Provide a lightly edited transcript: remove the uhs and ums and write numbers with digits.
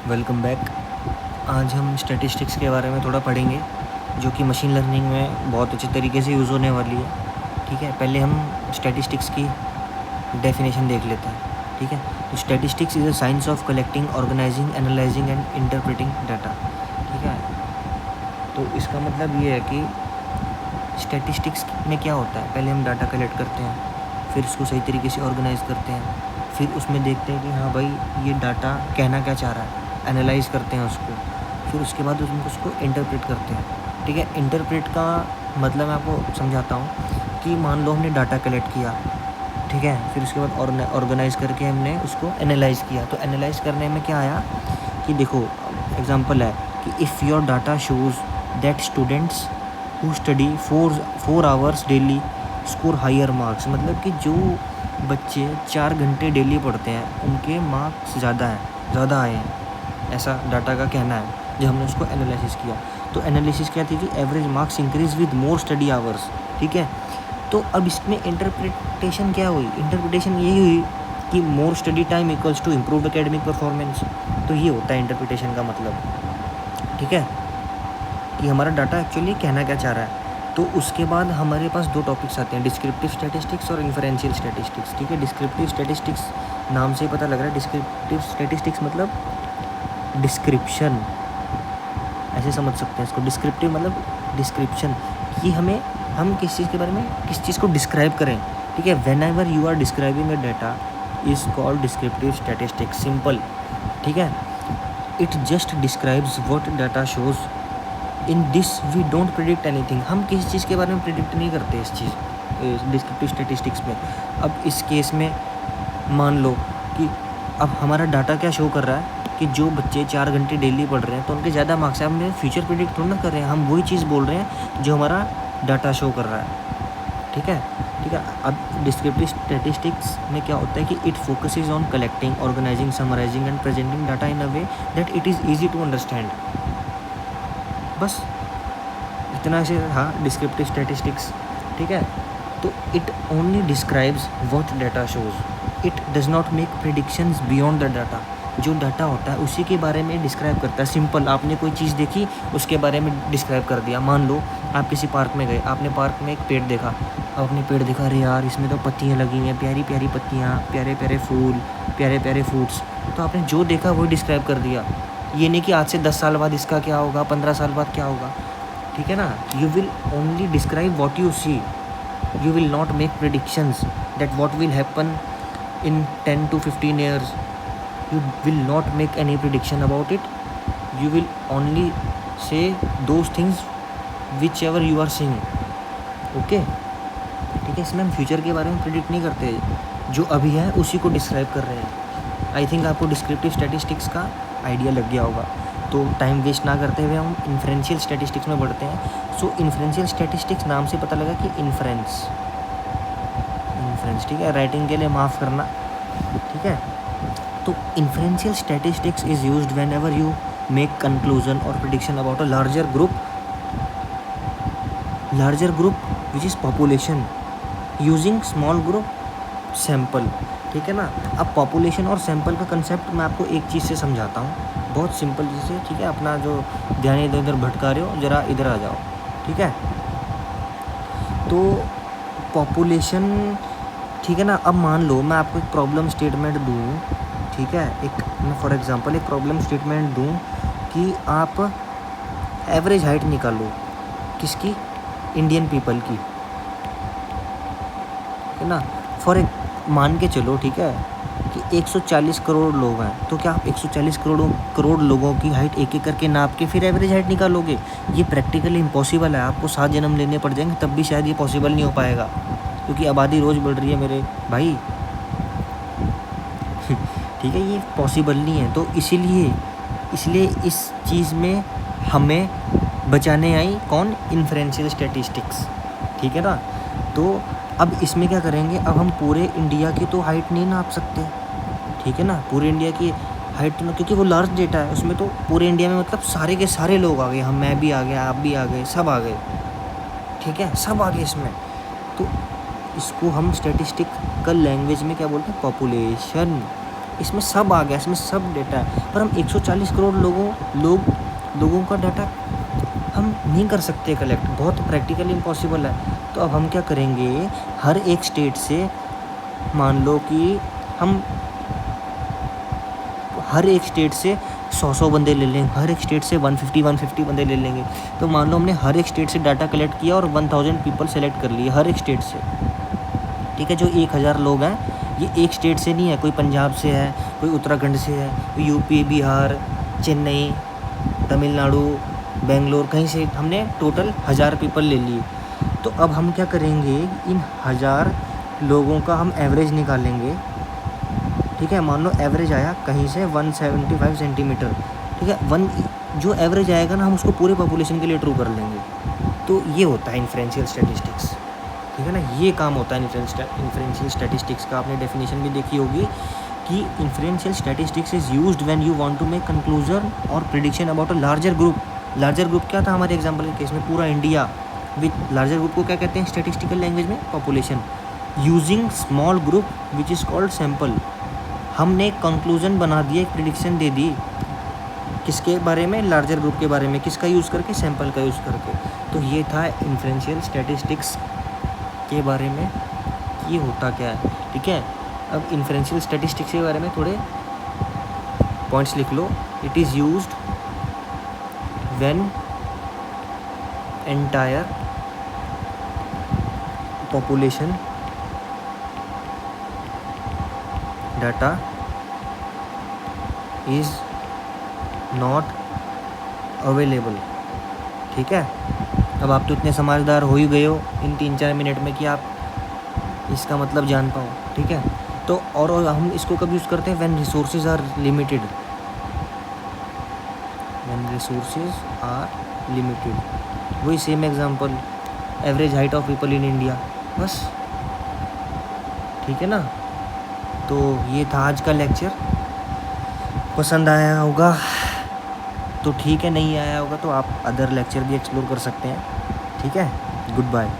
Welcome back. आज हम statistics के बारे में थोड़ा पढ़ेंगे, जो कि मशीन लर्निंग में बहुत अच्छे तरीके से यूज़ होने वाली है। ठीक है, पहले हम स्टैटिस्टिक्स की डेफिनेशन देख लेते हैं। ठीक है, तो statistics is a science of collecting, organising, analysing and interpreting data. ठीक है, तो इसका मतलब ये है कि स्टैटिस्टिक्स में क्या होता है, पहले हम डाटा कलेक्ट करते हैं, फिर उसको सही तरीके से ऑर्गेनाइज करते हैं, फिर उसमें देखते हैं कि हाँ भाई ये डाटा कहना क्या चाह रहा है, एनालाइज करते हैं उसको, फिर उसके बाद उसको इंटरप्रेट करते हैं। ठीक है, इंटरप्रेट का मतलब मैं आपको समझाता हूँ कि मान लो हमने डाटा कलेक्ट किया, ठीक है, फिर उसके बाद ऑर्गेनाइज करके हमने उसको एनालाइज किया। तो एनालाइज करने में क्या आया कि देखो एग्जांपल है कि if your data shows that students who study four hours daily score higher marks, मतलब कि जो बच्चे 4 घंटे डेली पढ़ते हैं उनके मार्क्स ज़्यादा आए हैं, ऐसा डाटा का कहना है जब हमने उसको एनालिसिस किया। तो एनालिसिस क्या थी कि average marks increase with more study hours. ठीक है, तो अब इसमें इंटरप्रिटेशन क्या हुई, इंटरप्रिटेशन यही हुई कि more study time equals to improved academic performance. तो ये होता है इंटरप्रिटेशन का मतलब। ठीक है, कि हमारा डाटा एक्चुअली कहना क्या चाह रहा है। तो उसके बाद हमारे पास 2 टॉपिक्स आते हैं, डिस्क्रिप्टिव स्टैटिस्टिक्स और इन्फरेंशियल स्टैटिस्टिक्स। ठीक है, डिस्क्रिप्टिव स्टैटिस्टिक्स नाम से ही पता लग रहा है, डिस्क्रिप्टिव स्टैटिस्टिक्स मतलब डिस्क्रिप्शन, ऐसे समझ सकते हैं इसको। डिस्क्रिप्टिव मतलब डिस्क्रिप्शन, कि हम किस चीज़ के बारे में किस चीज़ को डिस्क्राइब करें। ठीक है, whenever you are describing a data is called descriptive statistics, simple. ठीक है, it just describes what data shows, in this we don't predict anything. हम किसी चीज़ के बारे में प्रिडिक्ट नहीं करते इस डिस्क्रिप्टिव स्टैटिस्टिक्स में। अब इस केस में मान लो कि अब हमारा डाटा क्या शो कर रहा है कि जो बच्चे 4 घंटे डेली पढ़ रहे हैं तो उनके ज़्यादा मार्क्स है। हम फ्यूचर प्रिडिक्ट थोड़ा ना कर रहे हैं, हम वही चीज़ बोल रहे हैं जो हमारा डाटा शो कर रहा है। ठीक है, ठीक है। अब डिस्क्रिप्टिव स्टैटिस्टिक्स में क्या होता है कि it focuses on collecting, organising, summarising and presenting data in a way that it is easy to understand. बस इतना से हाँ डिस्क्रिप्टिव स्टैटिस्टिक्स। ठीक है, तो it only describes what data shows, it does not make predictions beyond the data. जो data होता है उसी के बारे में डिस्क्राइब करता है। सिंपल, आपने कोई चीज़ देखी उसके बारे में डिस्क्राइब कर दिया। मान लो आप किसी पार्क में गए, आपने पार्क में एक पेड़ देखा, आपने पेड़ देखा, अरे यार इसमें तो पत्तियाँ लगी हैं, प्यारी प्यारी पत्तियाँ, प्यारे प्यारे फूल, प्यारे प्यारे फ्रूट्स। तो आपने जो देखा वही डिस्क्राइब कर दिया। ये नहीं कि आज से 10 साल बाद इसका क्या होगा, 15 साल बाद क्या होगा। ठीक है ना, you will only describe what you see, you will not make predictions that what will happen in 10 to 15 years. You will not make any prediction about it. You will only say those things whichever you are seeing. Okay, ठीक है, इसमें हम future के बारे में predict नहीं करते, जो अभी है उसी को डिस्क्राइब कर रहे हैं। आई थिंक आपको डिस्क्रिप्टिव स्टैटिस्टिक्स का आइडिया लग गया होगा। तो टाइम वेस्ट ना करते हुए हम इन्फ्रेंशियल स्टैटिस्टिक्स में बढ़ते हैं। सो इन्फ्रेंशियल स्टैटिस्टिक्स नाम से पता लगा कि इन्फ्रेंस, ठीक है, राइटिंग के लिए माफ़ करना। ठीक है, तो inferential statistics is used whenever you make conclusion और prediction about a larger group which is population using small group sample. ठीक है ना, अब पॉपुलेशन और सैम्पल का कंसेप्ट मैं आपको एक चीज़ से समझाता हूँ, बहुत सिंपल चीज़ है। ठीक है, अपना जो ध्यान इधर उधर भटका रहे हो जरा इधर आ जाओ। ठीक है, तो पॉपुलेशन, ठीक है ना। अब मान लो मैं आपको एक प्रॉब्लम स्टेटमेंट दूँ, ठीक है, मैं फॉर एग्जांपल एक प्रॉब्लम स्टेटमेंट दूँ कि आप एवरेज हाइट निकालो किसकी, इंडियन पीपल की, है ना। मान के चलो, ठीक है, कि 140 करोड़ लोग हैं, तो क्या आप 140 करोड़ लोगों की हाइट एक एक करके नाप के फिर एवरेज हाइट निकालोगे? ये प्रैक्टिकली इम्पॉसिबल है, आपको 7 जन्म लेने पड़ जाएंगे तब भी शायद ये पॉसिबल नहीं हो पाएगा, क्योंकि आबादी रोज़ बढ़ रही है मेरे भाई। ठीक है, ये पॉसिबल नहीं है। तो इसलिए इस चीज़ में हमें बचाने आई कौन, इन्फ्रेंशियल स्टैटिस्टिक्स। ठीक है ना, तो अब इसमें क्या करेंगे, अब हम पूरे इंडिया की तो हाइट नहीं नाप सकते। ठीक है ना, पूरे इंडिया की हाइट तो, क्योंकि वो लार्ज डेटा है, उसमें तो पूरे इंडिया में मतलब सारे के सारे लोग आ गए, मैं भी आ गया, आप भी आ गए, सब आ गए। ठीक है, सब आ गए इसमें। तो इसको हम स्टैटिस्टिकल लैंग्वेज में क्या बोलते हैं, पॉपुलेशन। इसमें सब आ गया, इसमें सब डेटा है, पर हम 140 करोड़ लोगों का डाटा हम नहीं कर सकते कलेक्ट, बहुत प्रैक्टिकली इम्पॉसिबल है। तो अब हम क्या करेंगे, हर एक स्टेट से मान लो कि हम हर एक स्टेट से 100 बंदे ले लेंगे, हर एक स्टेट से 150 बंदे ले लेंगे। तो मान लो हमने हर एक स्टेट से डाटा कलेक्ट किया और 1000 पीपल सेलेक्ट कर लिए हर एक स्टेट से, ठीक है। जो 1000 लोग हैं ये एक स्टेट से नहीं है, कोई पंजाब से है, कोई उत्तराखंड से है, कोई यूपी, बिहार, चेन्नई, तमिलनाडु, बेंगलोर, कहीं से हमने टोटल 1000 पीपल ले लिए। तो अब हम क्या करेंगे, इन 1000 लोगों का हम एवरेज निकालेंगे, ठीक है। मान लो एवरेज आया कहीं से 175 सेंटीमीटर, ठीक है। जो एवरेज आएगा ना हम उसको पूरे पॉपुलेशन के लिए ट्रू कर लेंगे। तो ये होता है इन्फ्रेंशियल स्टैटिस्टिक्स, ठीक है ना। ये काम होता है इन्फ्रेंशियल स्टैटिस्टिक्स का। आपने डेफिनेशन भी देखी होगी कि inferential statistics is used when you want to make conclusion और prediction about a larger group. Larger group क्या था हमारे एग्जाम्पल के केस में, पूरा इंडिया। विथ लार्जर ग्रुप को क्या कहते हैं स्टैटिस्टिकल लैंग्वेज में, population. Using small group which is called sample. हमने एक कंक्लूजन बना दिया, एक प्रेडिक्शन दे दी, किसके बारे में, लार्जर ग्रुप के बारे में, किसका यूज़ करके, सैम्पल का यूज़ करके। तो ये था इन्फ्रेंशियल स्टैटिस्टिक्स के बारे में, ये होता क्या है, ठीक है। अब इन्फ्रेंशियल स्टैटिस्टिक्स के बारे में थोड़े पॉइंट्स लिख लो। It is used when entire population data is not available, ठीक है। अब आप तो इतने समझदार हो ही गए हो इन 3-4 मिनट में कि आप इसका मतलब जान पाओ, ठीक है। तो और हम इसको कब यूज़ करते हैं, when resources are limited, when resources are limited. वही same example, average height of people in India, बस, ठीक है ना। तो ये था आज का लेक्चर, पसंद आया होगा तो ठीक है, नहीं आया होगा तो आप अदर लेक्चर भी एक्सप्लोर कर सकते हैं, ठीक है। Good bye.